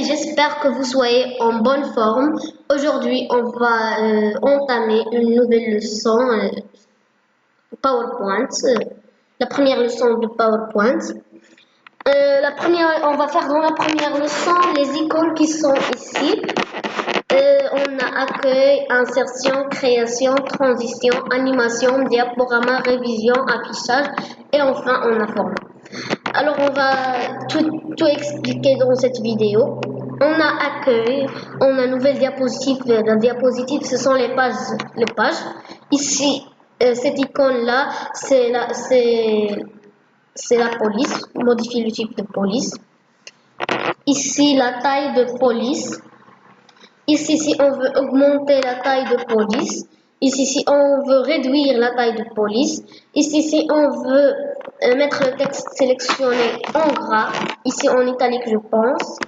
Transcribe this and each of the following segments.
amis, j'espère que vous soyez en bonne forme. Aujourd'hui, on va entamer une nouvelle leçon PowerPoint. La première leçon de PowerPoint. On va faire dans la première leçon les icônes qui sont ici. On a accueil, insertion, création, transition, animation, diaporama, révision, affichage et enfin on a forme. Alors on va tout expliquer dans cette vidéo. On a accueil, on a nouvelle diapositive. La diapositive, ce sont les pages. Ici, cette icône là, c'est la police. Modifier le type de police. Ici, la taille de police. Ici, si on veut augmenter la taille de police. Ici, si on veut réduire la taille de police. Ici, si on veut mettre le texte sélectionné en gras. Ici, en italique, je pense.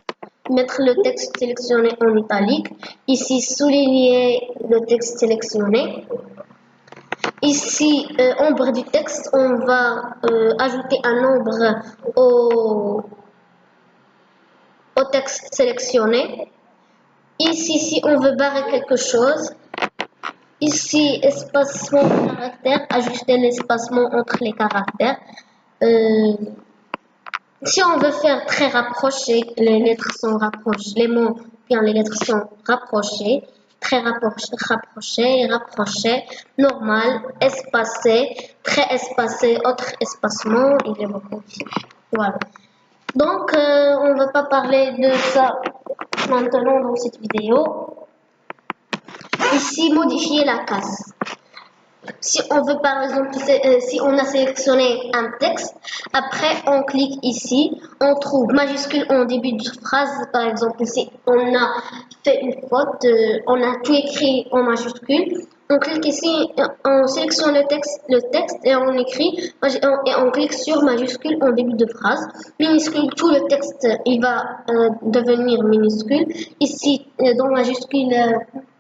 Mettre le texte sélectionné en italique. Ici, souligner le texte sélectionné. Ici, ombre du texte, on va ajouter un ombre au texte sélectionné. Ici, si on veut barrer quelque chose, ici, espacement de caractères, ajuster l'espacement entre les caractères. Si on veut faire très rapproché, les lettres sont rapprochées, les mots, bien les lettres sont rapprochées, très rapproché, normal, espacé, très espacé, autre espacement, il est beaucoup aussi. Voilà. Donc, on ne va pas parler de ça maintenant dans cette vidéo. Ici, modifier la case. Si on veut par exemple, si on a sélectionné un texte, après on clique ici, on trouve majuscule en début de phrase, par exemple, si on a fait une faute, on a tout écrit en majuscule, on clique ici, on sélectionne le texte et on écrit, et on clique sur majuscule en début de phrase, minuscule, tout le texte il va devenir minuscule, ici dans majuscule,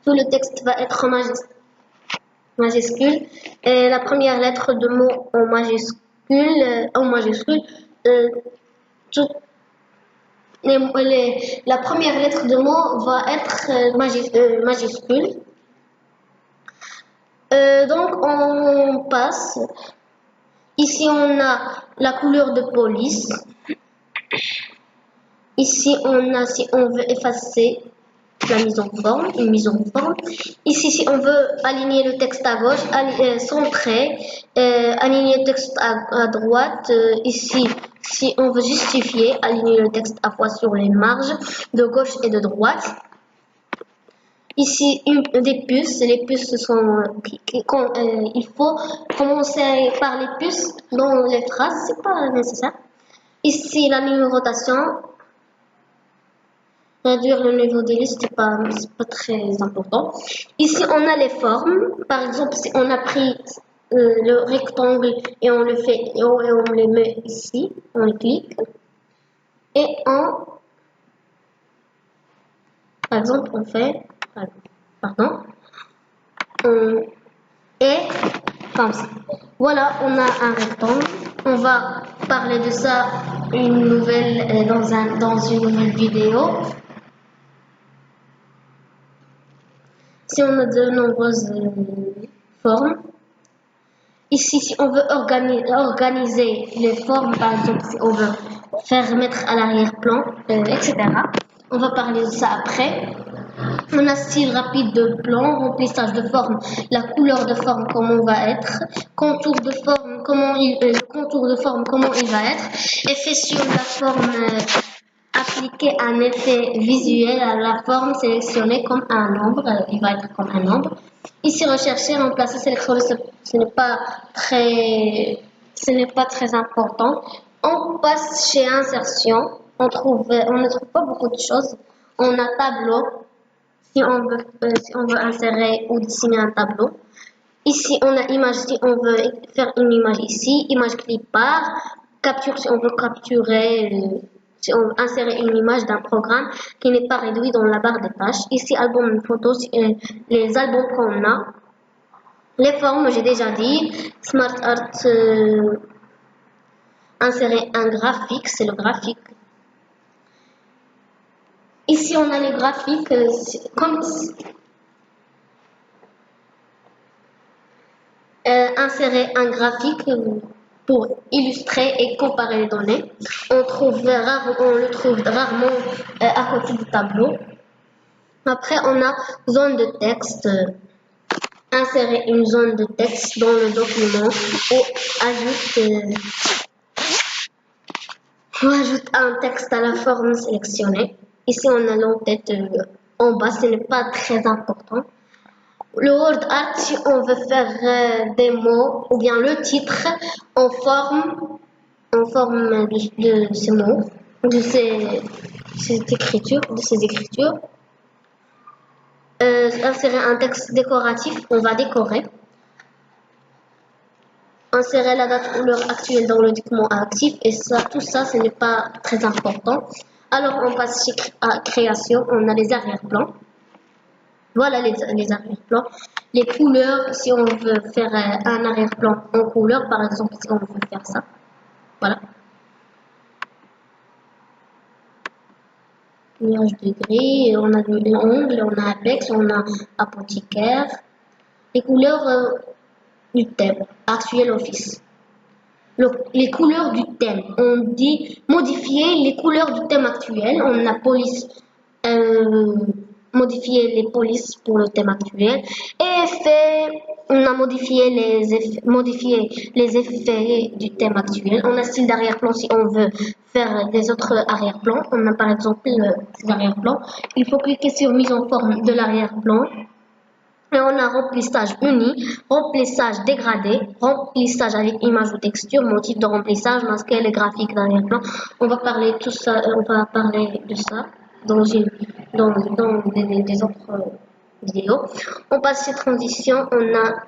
tout le texte va être majuscule et la première lettre de mot en majuscule, la première lettre de mot va être majuscule. Donc on passe. Ici on a la couleur de police. Ici on a, si on veut effacer la mise en forme, une mise en forme. Ici, si on veut aligner le texte à gauche, centrer, aligner le texte à droite. Ici, si on veut justifier, aligner le texte à fois sur les marges de gauche et de droite. Ici, des puces. Les puces sont... il faut commencer par les puces dans les phrases, c'est pas nécessaire. Ici, la numérotation. Réduire le niveau des listes, c'est pas très important. Ici, on a les formes. Par exemple, si on a pris le rectangle et on le fait et on le met ici, on clique et par exemple, on fait, et comme ça. Voilà, on a un rectangle. On va parler de ça dans une nouvelle vidéo. Si on a de nombreuses formes, ici si on veut organiser les formes, par exemple si on veut faire mettre à l'arrière-plan, etc. On va parler de ça après. On a style rapide de plan, remplissage de forme, la couleur de forme comment va être, contour de forme comment il va être, effet sur la forme. Appliquer un effet visuel à la forme sélectionnée comme un nombre, il va être comme un nombre. Ici, rechercher, remplacer, sélectionner, ce n'est pas très important. On passe chez insertion, on ne trouve pas beaucoup de choses. On a tableau, si on veut insérer ou dessiner un tableau. Ici, on a image, si on veut faire une image ici, image clipart, capture, si on veut capturer. Si on veut insérer une image d'un programme qui n'est pas réduit dans la barre des tâches. Ici, album photo, les albums qu'on a. Les formes, j'ai déjà dit. Smart Art, insérer un graphique, c'est le graphique. ici on a les graphiques, comme insérer un graphique pour illustrer et comparer les données. On le trouve rarement à côté du tableau. Après, on a zone de texte. Insérer une zone de texte dans le document ou ajoute un texte à la forme sélectionnée. Ici, on a l'entête en bas, ce n'est pas très important. Le word art, si on veut faire des mots ou bien le titre en forme de ces mots, de ces écritures. Insérer un texte décoratif, on va décorer. Insérer la date ou l'heure actuelle dans le document actif, et ça, tout ça, ce n'est pas très important. Alors, on passe à création, on a les arrière-plans. Voilà les arrière-plans. Les couleurs, si on veut faire un arrière-plan en couleur, par exemple, si on veut faire ça. Voilà. Nuage de gris, on a l'ongle, on a apex, on a apothicaire. Les couleurs du thème, actuel office. Les couleurs du thème, on dit modifier les couleurs du thème actuel. On a police, modifier les polices pour le thème actuel. Et effet, on a modifié les effets du thème actuel. On a style d'arrière-plan si on veut faire des autres arrière-plans. On a par exemple ces arrière-plans. Il faut cliquer sur mise en forme de l'arrière-plan. Et on a remplissage uni, remplissage dégradé, remplissage avec image ou texture, motif de remplissage, masquer les graphiques d'arrière-plan. On va parler de ça dans des autres vidéos. On passe ces transitions.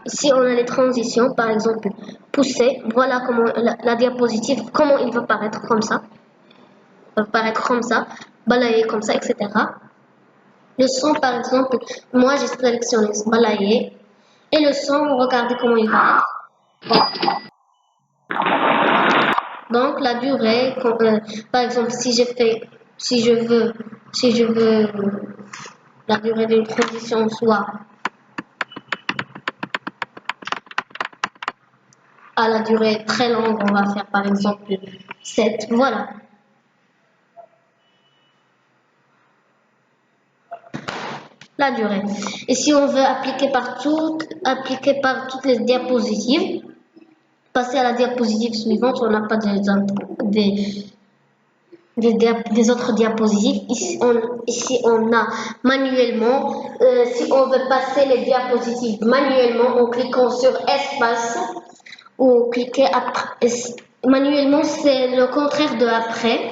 Ici on a les transitions, par exemple pousser. Voilà comment la diapositive, comment il va paraître comme ça. Balayer comme ça, etc. Le son, par exemple, moi j'ai sélectionné balayer. Et le son, regardez comment il va être. Donc la durée, par exemple, si je veux, la durée d'une transition soit à la durée très longue, on va faire par exemple 7. Voilà. La durée. Et si on veut appliquer par toutes les diapositives, passer à la diapositive suivante, on n'a pas des autres diapositives. Ici, on a manuellement, si on veut passer les diapositives manuellement en cliquant sur espace ou cliquer après. Manuellement, c'est le contraire de après.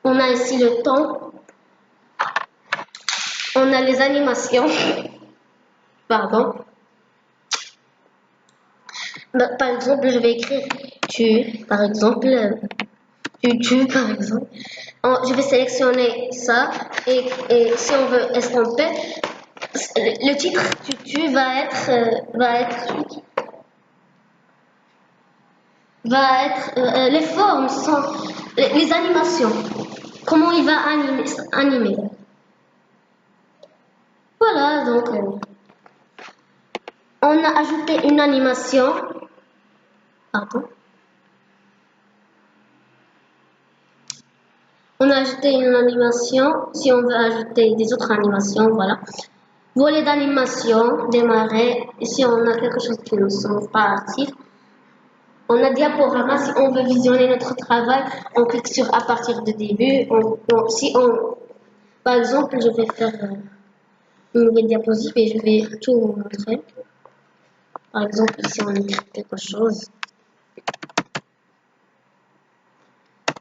On a ici le temps. On a les animations. Pardon. Par exemple, je vais écrire tu, par exemple, par exemple. Je vais sélectionner ça et si on veut estomper, le titre tu va être les formes sont les animations. Comment il va animer. Voilà, donc on a ajouté une animation. Pardon. On a ajouté une animation. Si on veut ajouter des autres animations, voilà. Volet d'animation, démarrer. Ici, on a quelque chose qui ne sont pas actifs. On a diaporama. Si on veut visionner notre travail, on clique sur à partir de début. Par exemple, je vais faire une nouvelle diapositive et je vais tout vous montrer. Par exemple, ici, on écrit quelque chose.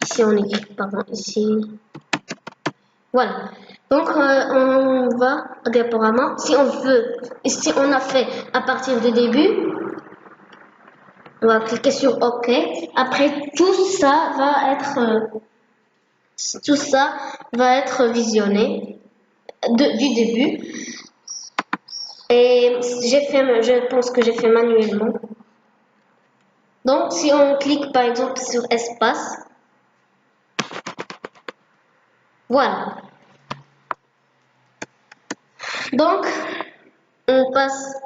Ici, on écrit, pardon, ici. Voilà. Donc, on va au diaporama. Si on veut, ici, on a fait à partir du début. On va cliquer sur OK. Après, tout ça va être visionné du début. Et je pense que j'ai fait manuellement. Donc, si on clique par exemple sur espace, Voilà. Donc, on passe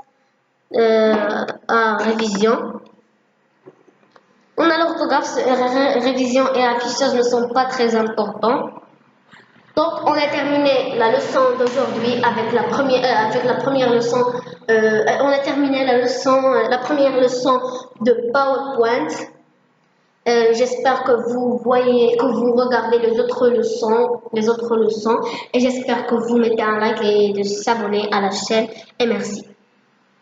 à révision. On a l'orthographe, révision et affichage ne sont pas très importants. Donc, on a terminé la leçon d'aujourd'hui avec la première leçon. On a terminé la première leçon de PowerPoint. J'espère que vous regardez les autres leçons, et j'espère que vous mettez un like et de s'abonner à la chaîne. Et merci.